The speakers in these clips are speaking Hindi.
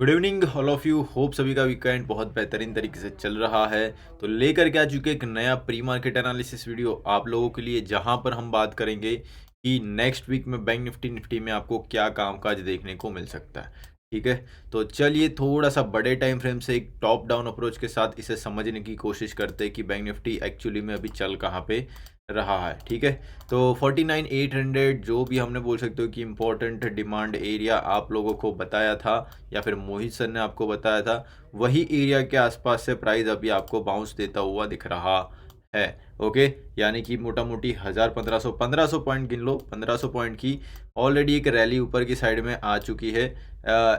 Good evening all of you. Hope सभी का वीकेंड बहुत बेहतरीन तरीके से चल रहा है। तो लेकर के आ चुके एक नया प्री मार्केट एनालिसिस वीडियो आप लोगों के लिए, जहां पर हम बात करेंगे कि नेक्स्ट वीक में बैंक निफ्टी में आपको क्या कामकाज देखने को मिल सकता है। ठीक है, तो चलिए थोड़ा सा बड़े टाइम फ्रेम से एक टॉप डाउन अप्रोच के साथ इसे समझने की कोशिश करते हैं कि बैंक निफ्टी एक्चुअली में अभी चल कहाँ पे रहा है। ठीक है, तो 49,800 जो भी हमने बोल सकते हो कि इम्पोर्टेंट डिमांड एरिया आप लोगों को बताया था या फिर मोहित सर ने आपको बताया था, वही एरिया के आसपास से प्राइस अभी आपको बाउंस देता हुआ दिख रहा है। ओके, यानी कि मोटा मोटी 1,000 1500 पॉइंट गिन लो, 1500 पॉइंट की ऑलरेडी एक रैली ऊपर की साइड में आ चुकी है।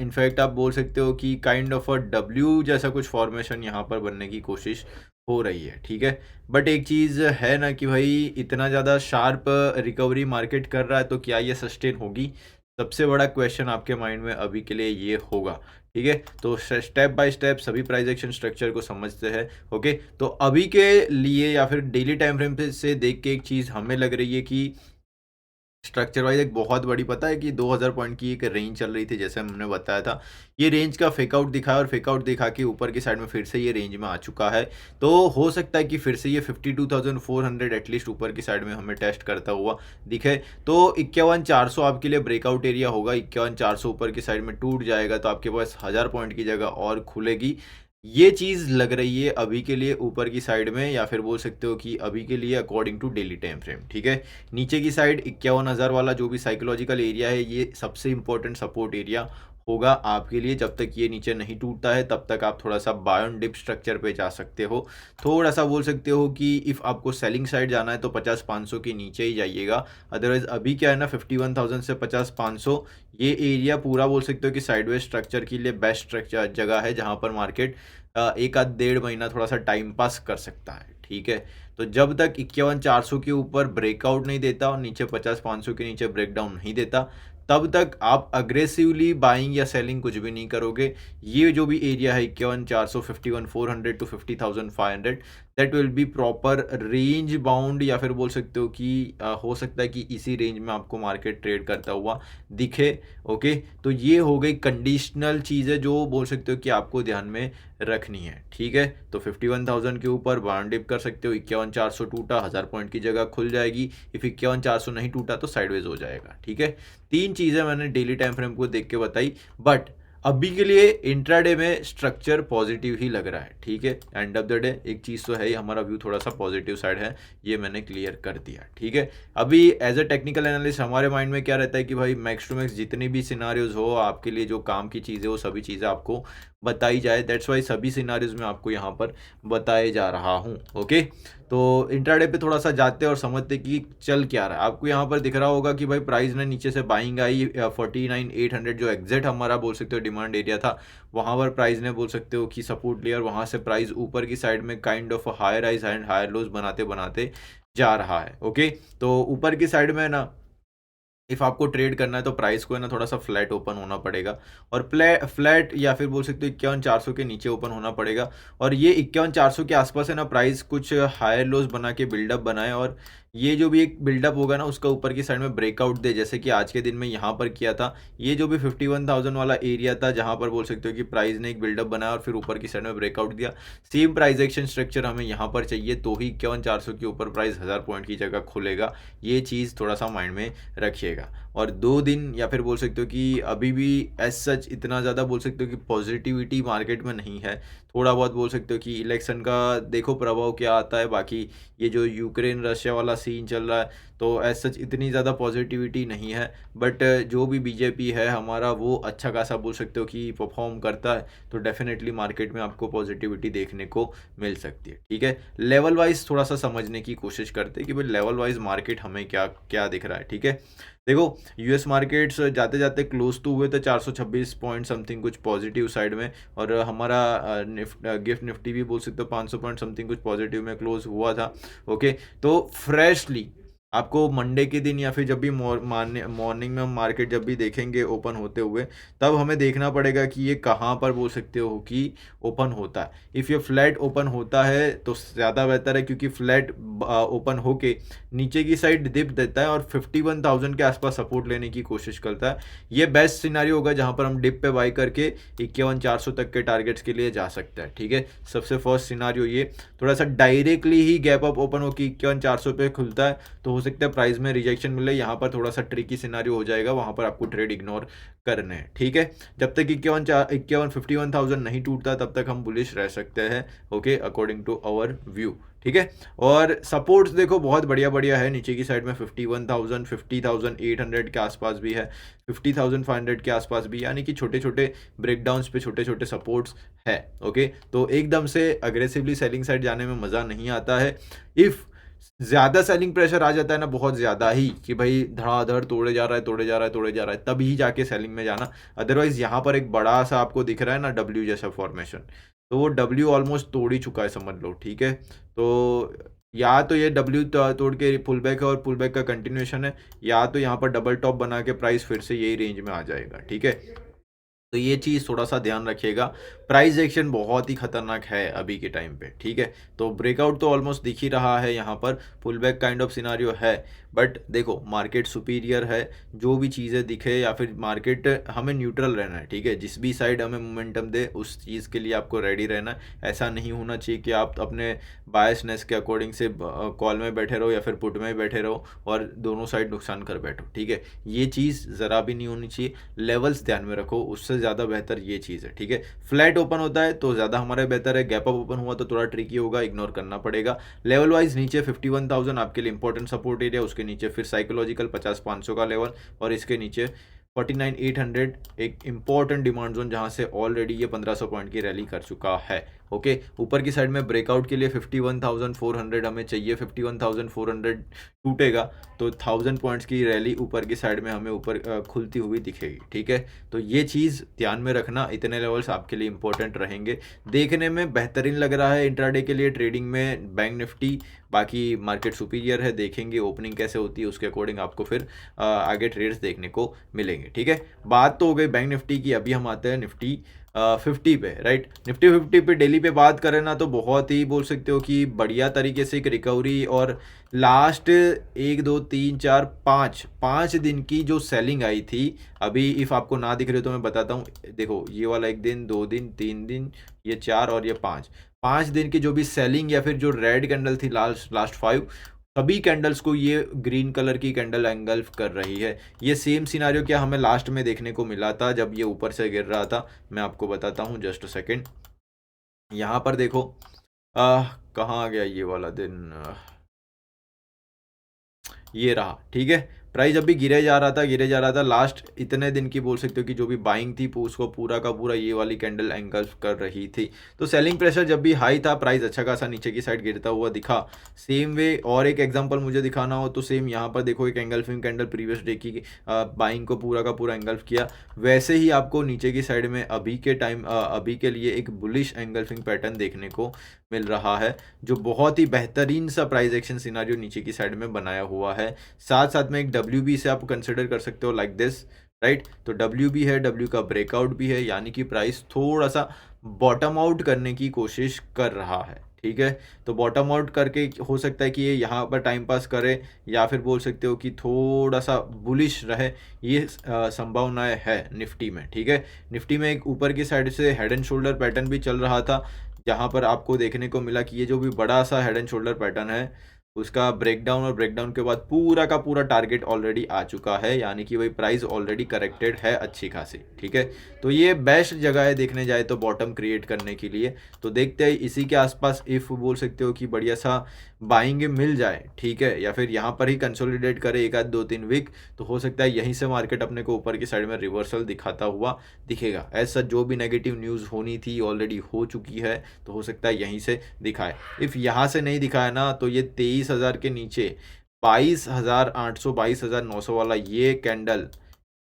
इनफैक्ट आप बोल सकते हो कि काइंड ऑफ अ डब्ल्यू जैसा कुछ फॉर्मेशन यहाँ पर बनने की कोशिश हो रही है। ठीक है, बट एक चीज़ है ना कि भाई इतना ज़्यादा शार्प रिकवरी मार्केट कर रहा है तो क्या ये सस्टेन होगी? सबसे बड़ा क्वेश्चन आपके माइंड में अभी के लिए ये होगा। ठीक है, तो स्टेप बाय स्टेप सभी प्राइस एक्शन स्ट्रक्चर को समझते हैं। ओके, तो अभी के लिए या फिर डेली टाइम फ्रेम से देख के एक चीज़ हमें लग रही है कि स्ट्रक्चर वाइज एक बहुत बड़ी, पता है कि 2000 पॉइंट की एक रेंज चल रही थी जैसे हमने बताया था। ये रेंज का फेकआउट दिखा है और फेकआउट दिखा के ऊपर की साइड में फिर से ये रेंज में आ चुका है। तो हो सकता है कि फिर से ये 52,400 एटलीस्ट ऊपर की साइड में हमें टेस्ट करता हुआ दिखे। तो 51,400 आपके लिए ब्रेकआउट एरिया होगा। 51,400 ऊपर की साइड में टूट जाएगा तो आपके पास 1000 पॉइंट की जगह और खुलेगी। ये चीज़ लग रही है अभी के लिए ऊपर की साइड में, या फिर बोल सकते हो कि अभी के लिए according to daily time frame. ठीक है, नीचे की साइड 51,000 वाला जो भी साइकोलॉजिकल एरिया है, ये सबसे इंपॉर्टेंट सपोर्ट एरिया होगा आपके लिए। जब तक ये नीचे नहीं टूटता है तब तक आप थोड़ा सा बाय ऑन डिप स्ट्रक्चर पे जा सकते हो। थोड़ा सा बोल सकते हो कि इफ़ आपको सेलिंग साइड जाना है तो 50,500 के नीचे ही जाइएगा। अदरवाइज अभी क्या है ना, 51,000 से 50,500 ये एरिया पूरा बोल सकते हो कि साइडवेज स्ट्रक्चर के लिए बेस्ट स्ट्रक्चर जगह है, जहाँ पर मार्केट एक आध डेढ़ महीना थोड़ा सा टाइम पास कर सकता है। ठीक है, तो जब तक 51,400 के ऊपर ब्रेकआउट नहीं देता और नीचे 50,500 के नीचे ब्रेकडाउन नहीं देता, तब तक आप अग्रेसिवली बाइंग या सेलिंग कुछ भी नहीं करोगे। ये जो भी एरिया है 51,400, 51,400 to 50,500, that will be proper range bound, या फिर बोल सकते हो कि हो सकता है कि इसी रेंज में आपको मार्केट ट्रेड करता हुआ दिखे। ओके, तो ये हो गई कंडीशनल चीज़ें जो बोल सकते हो कि आपको ध्यान में रखनी है। ठीक है, तो 51,000 के ऊपर बाउंड डिप कर सकते हो। 51,400 टूटा, 1000 पॉइंट की जगह खुल जाएगी। इफ 51,400 नहीं टूटा तो साइडवेज हो जाएगा। ठीक है, तीन चीज़ें मैंने डेली टाइम फ्रेम को देख के बताई, बट अभी के लिए इंट्राडे में स्ट्रक्चर पॉजिटिव ही लग रहा है। ठीक है, एंड ऑफ द डे एक चीज़ तो है ही, हमारा व्यू थोड़ा सा पॉजिटिव साइड है, ये मैंने क्लियर कर दिया। ठीक है, अभी एज अ टेक्निकल एनालिस्ट हमारे माइंड में क्या रहता है कि भाई मैक्स टू मैक्स जितनी भी सिनारियोज हो आपके लिए, जो काम की चीज़ें हो, सभी चीज़ें आपको बताई जाए। दैट्स वाई सभी सिनारियोज में आपको यहाँ पर बताए जा रहा हूँ। ओके, तो इंट्राडे पे थोड़ा सा जाते और समझते कि चल क्या रहा है। आपको यहाँ पर दिख रहा होगा कि भाई प्राइस ने नीचे से बाइंग आई 49,800, जो एग्जैक्ट हमारा बोल सकते हो डिमांड एरिया था, वहाँ पर प्राइस ने बोल सकते हो कि सपोर्ट लिया और वहाँ से प्राइस ऊपर की साइड में kind of higher highs and higher lows बनाते बनाते जा रहा है। ओके, तो ऊपर की साइड में ना, इफ़ आपको ट्रेड करना है तो प्राइस को है ना थोड़ा सा फ्लैट ओपन होना पड़ेगा, और फ्लैट या फिर बोल सकते हो 51,400 के नीचे ओपन होना पड़ेगा। और ये 51,400 के आसपास है ना, प्राइस कुछ हायर लोज बना के बिल्डअप बनाए, और ये जो भी एक बिल्डअप होगा ना उसका ऊपर की साइड में ब्रेकआउट दे, जैसे कि आज के दिन में यहाँ पर किया था। ये जो भी 51,000 वाला एरिया था जहाँ पर बोल सकते हो कि प्राइस ने एक बिल्डअप बनाया और फिर ऊपर की साइड में ब्रेकआउट दिया, सेम प्राइस एक्शन स्ट्रक्चर हमें यहाँ पर चाहिए, तो ही 51,400 के ऊपर प्राइस 1000 पॉइंट की जगह खुलेगा। ये चीज़ थोड़ा सा माइंड में रखिएगा। और 2 दिन या फिर बोल सकते हो कि अभी भी एज सच इतना ज़्यादा बोल सकते हो कि पॉजिटिविटी मार्केट में नहीं है। थोड़ा बहुत बोल सकते हो कि इलेक्शन का देखो प्रभाव क्या आता है, बाकी ये जो यूक्रेन रशिया वाला सीन चल रहा है, तो एज सच इतनी ज़्यादा पॉजिटिविटी नहीं है। बट जो भी बीजेपी है हमारा, वो अच्छा खासा बोल सकते हो कि परफॉर्म करता है, तो डेफिनेटली मार्केट में आपको पॉजिटिविटी देखने को मिल सकती है। ठीक है, लेवल वाइज थोड़ा सा समझने की कोशिश करते हैं कि भाई लेवल वाइज मार्केट हमें क्या क्या दिख रहा है। ठीक है, देखो यूएस मार्केट्स जाते जाते क्लोज तो हुए थे 426 पॉइंट समथिंग कुछ पॉजिटिव साइड में, और हमारा गिफ्ट निफ्टी भी बोल सकते हो 500 पॉइंट समथिंग कुछ पॉजिटिव में क्लोज हुआ था। ओके, तो फ्रेशली आपको मंडे के दिन या फिर जब भी मॉर्निंग में हम मार्केट जब भी देखेंगे ओपन होते हुए, तब हमें देखना पड़ेगा कि ये कहाँ पर बोल सकते हो कि ओपन होता है। इफ़ ये फ्लैट ओपन होता है तो ज़्यादा बेहतर है, क्योंकि फ्लैट ओपन होके नीचे की साइड डिप देता है और 51,000 के आसपास सपोर्ट लेने की कोशिश करता है। ये बेस्ट सिनारियो होगा जहाँ पर हम डिप पे बाई करके 51,400 तक के टारगेट्स के लिए जा सकते हैं। ठीक है, सबसे फर्स्ट सिनारियो ये। थोड़ा सा डायरेक्टली ही गैप अप ओपन हो कि 51,400 पे खुलता है तो हो सकता है प्राइस में रिजेक्शन मिले, यहाँ पर थोड़ा सा ट्रिकी सिनारियो हो जाएगा, वहाँ पर आपको ट्रेड इग्नोर करने हैं। ठीक है, जब तक 51,51 नहीं टूटता तब तक हम बुलिश रह सकते हैं। Okay, according to our view. ठीक है, और सपोर्ट्स देखो बहुत बढ़िया बढ़िया है नीचे की साइड में। 51,000, 50,800 के आसपास भी है, 50,500 के आसपास भी, यानी कि छोटे छोटे ब्रेकडाउन्स पे छोटे छोटे सपोर्ट्स है। ओके, तो एकदम से अग्रेसिवली सेलिंग साइड जाने में मज़ा नहीं आता है। इफ़ ज़्यादा सेलिंग प्रेशर आ जाता है ना, बहुत ज़्यादा ही, कि भाई धड़ाधड़ तोड़े जा रहा है तोड़े जा रहा है तोड़े जा रहा है, तभी जाके सेलिंग में जाना। अदरवाइज यहाँ पर एक बड़ा सा आपको दिख रहा है ना डब्ल्यू जैसा फॉर्मेशन, तो वो डब्ल्यू ऑलमोस्ट तोड़ ही चुका है समझ लो। ठीक है, तो या तो ये डब्ल्यू तोड़ के पुल बैक है और पुल बैक का कंटिन्यूएशन है, या तो यहाँ पर डबल टॉप बना के प्राइस फिर से यही रेंज में आ जाएगा। ठीक है, तो ये चीज़ थोड़ा सा ध्यान रखिएगा। प्राइस एक्शन बहुत ही खतरनाक है अभी के टाइम पे। ठीक है, तो ब्रेकआउट तो ऑलमोस्ट दिख ही रहा है, यहाँ पर pull back kind of scenario है, बट देखो मार्केट सुपीरियर है। जो भी चीज़ें दिखे या फिर मार्केट, हमें न्यूट्रल रहना है। ठीक है, जिस भी साइड हमें मोमेंटम दे उस चीज़ के लिए आपको रेडी रहना है। ऐसा नहीं होना चाहिए कि आप अपने बायसनेस के अकॉर्डिंग से कॉल में बैठे रहो या फिर पुट में बैठे रहो और दोनों साइड नुकसान कर बैठो। ठीक है, ये चीज़ ज़रा भी नहीं होनी चाहिए। लेवल्स ध्यान में रखो, उससे ज़्यादा बेहतर ये चीज़ है। ठीक है, फ्लैट ओपन होता है तो ज़्यादा हमारे बेहतर है, गैप अप ओपन हुआ तो थोड़ा ट्रिकी होगा, इग्नोर करना पड़ेगा। लेवल वाइज नीचे 51,000 आपके लिए इंपॉर्टेंट सपोर्ट एरिया, उसके नीचे फिर साइकोलॉजिकल 50,500 का लेवल, और इसके नीचे 49,800 एक इंपॉर्टेंट डिमांड जोन, जहां से ऑलरेडी ये 1500 पॉइंट की रैली कर चुका है। ओके, ऊपर की साइड में ब्रेकआउट के लिए 51,400 हमें चाहिए। 51,400 टूटेगा तो 1000 पॉइंट्स की रैली ऊपर की साइड में हमें ऊपर खुलती हुई दिखेगी। ठीक है, तो ये चीज़ ध्यान में रखना, इतने लेवल्स आपके लिए इंपॉर्टेंट रहेंगे। देखने में बेहतरीन लग रहा है इंट्राडे के लिए ट्रेडिंग में बैंक निफ्टी, बाकी मार्केट सुपीरियर है, देखेंगे ओपनिंग कैसे होती है, उसके अकॉर्डिंग आपको फिर आगे ट्रेड्स देखने को मिलेंगे। ठीक है, बात तो हो गई बैंक निफ्टी की, अभी हम आते हैं निफ्टी 50 पे। राइट, निफ्टी 50 पे डेली पे बात करें ना तो बहुत ही बोल सकते हो कि बढ़िया तरीके से एक रिकवरी, और लास्ट 1 2 3 4 5 दिन की जो सेलिंग आई थी, अभी इफ़ आपको ना दिख रहे हो तो मैं बताता हूँ। देखो ये वाला 1 दिन 2 दिन 3 दिन, ये 4 और ये 5 दिन की जो भी सेलिंग या फिर जो रेड कैंडल थी लास्ट 5, सभी कैंडल्स को ये ग्रीन कलर की कैंडल एंगल्फ कर रही है। ये सेम सिनारियो क्या हमें लास्ट में देखने को मिला था जब ये ऊपर से गिर रहा था, मैं आपको बताता हूँ जस्ट अ सेकेंड। यहाँ पर देखो कहाँ आ गया ये वाला दिन, ये रहा। ठीक है, प्राइस अभी गिरे जा रहा था लास्ट इतने दिन की बोल सकते हो कि जो भी बाइंग थी उसको पूरा का पूरा ये वाली कैंडल एंगल्फ कर रही थी। तो सेलिंग प्रेशर जब भी हाई था प्राइस अच्छा खासा नीचे की साइड गिरता हुआ दिखा। सेम वे और एक एग्जांपल मुझे दिखाना हो तो सेम यहाँ पर देखो एक एंगल्फिंग कैंडल प्रीवियस डे की बाइंग को पूरा का पूरा एंगल्फ किया, वैसे ही आपको नीचे की साइड में अभी के लिए एक बुलिश एंगल्फिंग पैटर्न देखने को मिल रहा है, जो बहुत ही बेहतरीन सा प्राइस एक्शन सिनारियो नीचे की साइड में बनाया हुआ है। साथ साथ में एक WB से आप कंसिडर कर सकते हो लाइक दिस। राइट, तो WB है, W का ब्रेकआउट भी है, यानी कि प्राइस थोड़ा सा बॉटम आउट करने की कोशिश कर रहा है। ठीक है, तो बॉटम आउट करके हो सकता है कि ये यहाँ पर टाइम पास करे, या फिर बोल सकते हो कि थोड़ा सा बुलिश रहे, ये संभावनाएं है निफ्टी में। ठीक है, निफ्टी में एक ऊपर की साइड से हेड एंड शोल्डर पैटर्न भी चल रहा था, जहाँ पर आपको देखने को मिला कि ये जो भी बड़ा सा हेड एंड शोल्डर पैटर्न है उसका ब्रेकडाउन, और ब्रेकडाउन के बाद पूरा का पूरा टारगेट ऑलरेडी आ चुका है, यानी कि वही प्राइस ऑलरेडी करेक्टेड है अच्छी खासी। ठीक है, तो ये बेस्ट जगह है देखने जाए तो बॉटम क्रिएट करने के लिए। तो देखते हैं इसी के आसपास इफ़ बोल सकते हो कि बढ़िया सा बाइंग मिल जाए। ठीक है, या फिर यहाँ पर ही कंसोलिडेट करे 1 2 3 वीक, तो हो सकता है यहीं से मार्केट अपने को ऊपर की साइड में रिवर्सल दिखाता हुआ दिखेगा। ऐसा जो भी नेगेटिव न्यूज़ होनी थी ऑलरेडी हो चुकी है, तो हो सकता है यहीं से दिखाए। इफ़ यहाँ से नहीं दिखाया ना तो ये 23,000 के नीचे 22,800 22,900 वाला ये कैंडल,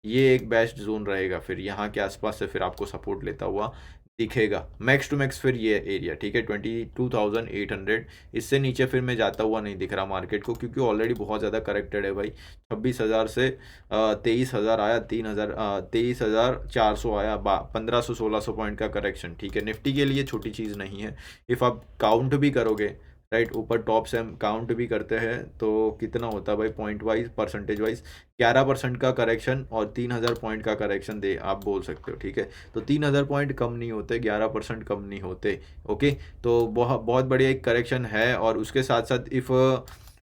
ये एक बेस्ट जोन रहेगा, फिर यहाँ के आसपास से फिर आपको सपोर्ट लेता हुआ दिखेगा मैक्स टू मैक्स फिर ये एरिया, ठीक है, 22,800। इससे नीचे फिर मैं जाता हुआ नहीं दिख रहा मार्केट को, क्योंकि ऑलरेडी बहुत ज़्यादा करेक्टेड है भाई। 26,000 से 23,000 आया, 3,000 23,400 आया, 1,500-1,600 पॉइंट का करेक्शन, ठीक है। निफ्टी के लिए छोटी चीज़ नहीं है। इफ़ आप काउंट भी करोगे, राइट, ऊपर टॉप से हम काउंट भी करते हैं तो कितना होता है भाई, पॉइंट वाइज, परसेंटेज वाइज 11% का करेक्शन और 3,000 पॉइंट का करेक्शन दे आप बोल सकते हो, ठीक है। तो 3,000 पॉइंट कम नहीं होते, 11% कम नहीं होते, ओके। तो बहुत बहुत बढ़िया एक करेक्शन है। और उसके साथ साथ इफ़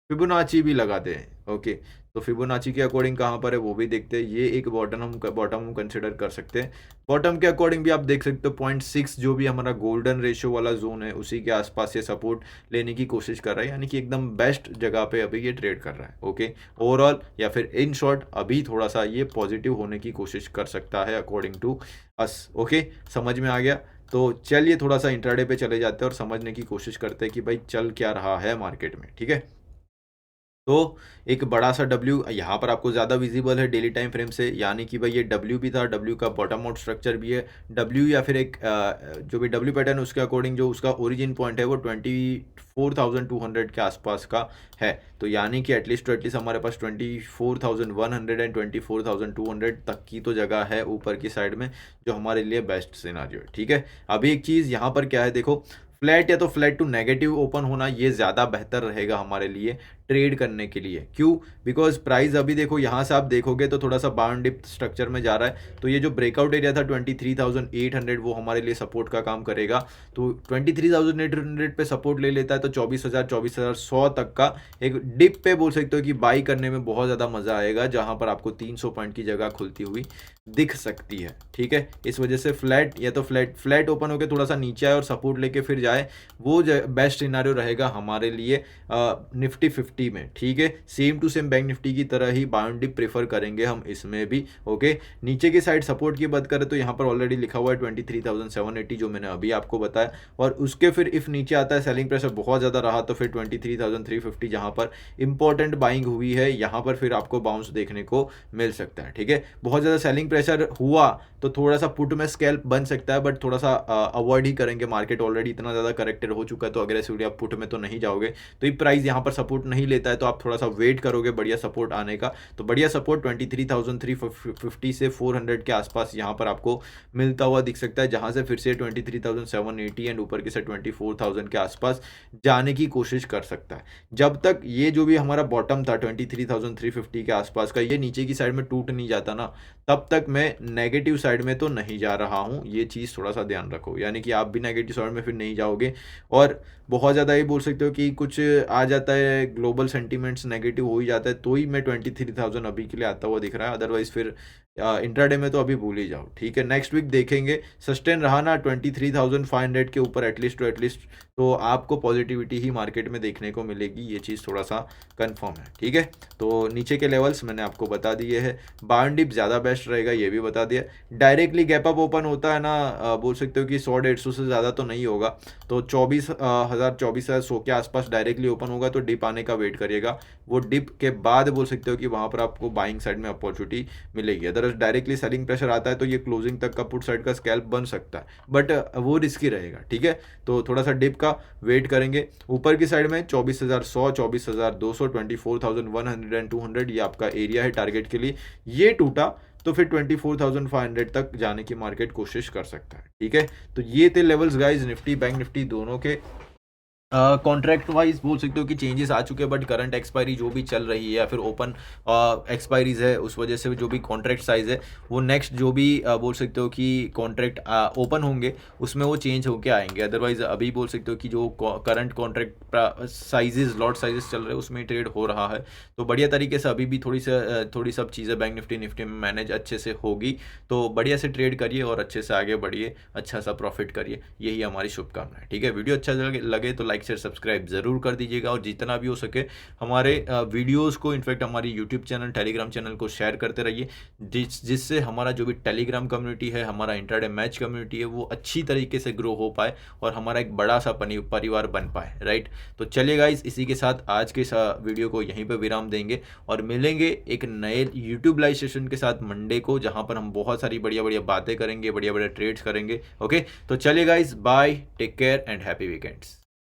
फिबोनाची भी लगाते हैं, ओके, तो फिबोनाची के अकॉर्डिंग कहाँ पर है वो भी देखते हैं। ये एक बॉटम हम कंसिडर कर सकते हैं। बॉटम के अकॉर्डिंग भी आप देख सकते हो 0.6 जो भी हमारा गोल्डन रेशियो वाला जोन है उसी के आसपास ये सपोर्ट लेने की कोशिश कर रहा है, यानी कि एकदम बेस्ट जगह पे अभी ये ट्रेड कर रहा है, ओके। ओवरऑल या फिर इन शॉर्ट अभी थोड़ा सा ये पॉजिटिव होने की कोशिश कर सकता है अकॉर्डिंग टू अस, ओके। समझ में आ गया। तो चलिए थोड़ा सा इंट्राडे पे चले जाते हैं और समझने की कोशिश करते हैं कि भाई चल क्या रहा है मार्केट में, ठीक है। तो एक बड़ा सा डब्ल्यू यहाँ पर आपको ज़्यादा विजिबल है डेली टाइम फ्रेम से, यानी कि भाई ये डब्ल्यू भी था, डब्ल्यू का बॉटम आउट स्ट्रक्चर भी है। डब्ल्यू या फिर एक जो भी डब्ल्यू पैटर्न उसके अकॉर्डिंग जो उसका ओरिजिन पॉइंट है वो 24,200 के आसपास का है। तो यानी कि एटलीस्ट टू एटलीस्ट हमारे पास 24,100 एंड 24,200 तक की तो जगह है ऊपर की साइड में, जो हमारे लिए बेस्ट सिनारियो है, ठीक है। अभी एक चीज़ यहाँ पर क्या है देखो, फ्लैट या तो फ्लैट टू नेगेटिव ओपन होना ये ज़्यादा बेहतर रहेगा हमारे लिए ट्रेड करने के लिए। क्यों? बिकॉज प्राइस अभी देखो यहाँ से आप देखोगे तो थोड़ा सा बाउंड डिप स्ट्रक्चर में जा रहा है। तो ये जो ब्रेकआउट एरिया था 23,800 वो हमारे लिए सपोर्ट का काम करेगा। तो 23,800 पे सपोर्ट ले लेता है तो 24,100 तक का एक डिप पे बोल सकते हो कि बाई करने में बहुत ज़्यादा मज़ा आएगा, जहाँ पर आपको 300 पॉइंट की जगह खुलती हुई दिख सकती है, ठीक है। इस वजह से फ्लैट या तो फ्लैट ओपन होकर थोड़ा सा नीचे आए और सपोर्ट लेके फिर जाए, वो बेस्ट सिनारियो रहेगा हमारे लिए निफ्टी 50 में, ठीक है। Same to same bank Nifty की तरह ही बाउंड डिप प्रेफर करेंगे हम इसमें भी, ओके। नीचे की साइड सपोर्ट की बात करें तो यहाँ पर ऑलरेडी लिखा हुआ है 23,780 जो मैंने अभी आपको बताया। और उसके फिर इफ नीचे आता है सेलिंग प्रेशर बहुत ज़्यादा रहा तो फिर 23,350 जहाँ पर इंपॉर्टेंट बाइंग हुई है, यहाँ पर फिर आपको बाउंस देखने को मिल सकता है, ठीक है। बहुत ज़्यादा सेलिंग प्रेशर हुआ तो थोड़ा सा पुट में स्कैल्प बन सकता है, बट थोड़ा सा अवॉइड ही करेंगे। मार्केट ऑलरेडी इतना ज़्यादा करेक्टेड हो चुका है तो अग्रेसिवली आप पुट में तो नहीं जाओगे। तो ये प्राइस यहाँ पर सपोर्ट नहीं लेता है तो आप थोड़ा सा वेट करोगे बढ़िया सपोर्ट आने का। तो बढ़िया सपोर्ट 23,350 से 400 के आसपास यहाँ पर आपको मिलता हुआ दिख सकता है, जहाँ से फिर से 23,780 एंड ऊपर के से 24,000 के आसपास जाने की कोशिश कर सकता है। जब तक ये जो भी हमारा बॉटम था 23,350 के आसपास का ये नीचे की साइड में टूट नहीं जाता ना, तब तक मैं नेगेटिव साइड में तो नहीं जा रहा हूँ। ये चीज़ थोड़ा सा ध्यान रखो, यानी कि आप भी नेगेटिव साइड में फिर नहीं जाओगे। और बहुत ज़्यादा ये बोल सकते हो कि कुछ आ जाता है, ग्लोबल सेंटीमेंट्स नेगेटिव हो ही जाता है तो ही मैं 23,000 अभी के लिए आता हुआ दिख रहा है। अदरवाइज फिर इंट्राडे में तो अभी भूल ही जाओ, ठीक है। नेक्स्ट वीक देखेंगे, सस्टेन रहा ना 23,500 के ऊपर एटलीस्ट टू एटलीस्ट, तो आपको पॉजिटिविटी ही मार्केट में देखने को मिलेगी। ये चीज़ थोड़ा सा कंफर्म है, ठीक है। तो नीचे के लेवल्स मैंने आपको बता दिए हैं, बाउंड डिप ज़्यादा बेस्ट रहेगा ये भी बता दिया। डायरेक्टली गैप अप ओपन होता है ना, बोल सकते हो कि 100-150 से ज़्यादा तो नहीं होगा, तो 24,100 के आसपास डायरेक्टली ओपन होगा तो डिप आने का वेट करिएगा। वो डिप के बाद बोल सकते हो कि वहाँ पर आपको बाइंग साइड में अपॉर्चुनिटी मिलेगी। अदर डायरेक्टली सेलिंग प्रेशर आता है तो ये क्लोजिंग तक का पुट साइड का स्कैल्प बन सकता है, बट वो रिस्की रहेगा, ठीक है। तो थोड़ा सा डिप का वेट करेंगे। ऊपर की साइड में 24,100, 24,200, 24,100 एंड 200 ये आपका एरिया है टारगेट के लिए। ये टूटा तो फिर 24,500 तक जाने की मार्केट कोशिश कर सकता है, ठीक है। तो ये थे levels guys Nifty bank Nifty दोनों के। कॉन्ट्रैक्ट वाइज बोल सकते हो कि चेंजेस आ चुके हैं, बट करंट एक्सपायरी जो भी चल रही है या फिर ओपन एक्सपायरीज है उस वजह से जो भी कॉन्ट्रैक्ट साइज है वो नेक्स्ट जो भी बोल सकते हो कि कॉन्ट्रैक्ट ओपन होंगे उसमें वो चेंज होके आएंगे। अदरवाइज अभी बोल सकते हो कि जो current contract sizes lot sizes चल रहे हैं उसमें ट्रेड हो रहा है। तो बढ़िया तरीके से अभी भी थोड़ी सब चीज़ें बैंक निफ्टी में मैनेज अच्छे से होगी। तो बढ़िया से ट्रेड करिए और अच्छे से आगे बढ़िए, अच्छा सा प्रॉफिट करिए, यही हमारी शुभकामना है, ठीक है। वीडियो अच्छा लगे तो लाइक लाइक शेयर सब्सक्राइब ज़रूर कर दीजिएगा और जितना भी हो सके हमारे वीडियोज़ को, इनफैक्ट हमारी यूट्यूब चैनल, टेलीग्राम चैनल को शेयर करते रहिए, जिससे हमारा जो भी टेलीग्राम कम्युनिटी है, हमारा इंट्राडे मैच कम्युनिटी है, वो अच्छी तरीके से ग्रो हो पाए और हमारा एक बड़ा सा परिवार बन पाए, राइट। तो चलिए गाइस, इसी के साथ आज के वीडियो को यहीं पर विराम देंगे और मिलेंगे एक नए यूट्यूब लाइव सेशन के साथ मंडे को, जहां पर हम बहुत सारी बढ़िया बढ़िया बातें करेंगे, बढ़िया बढ़िया ट्रेड्स करेंगे। ओके, तो चलिए guys, bye, take care and happy weekends.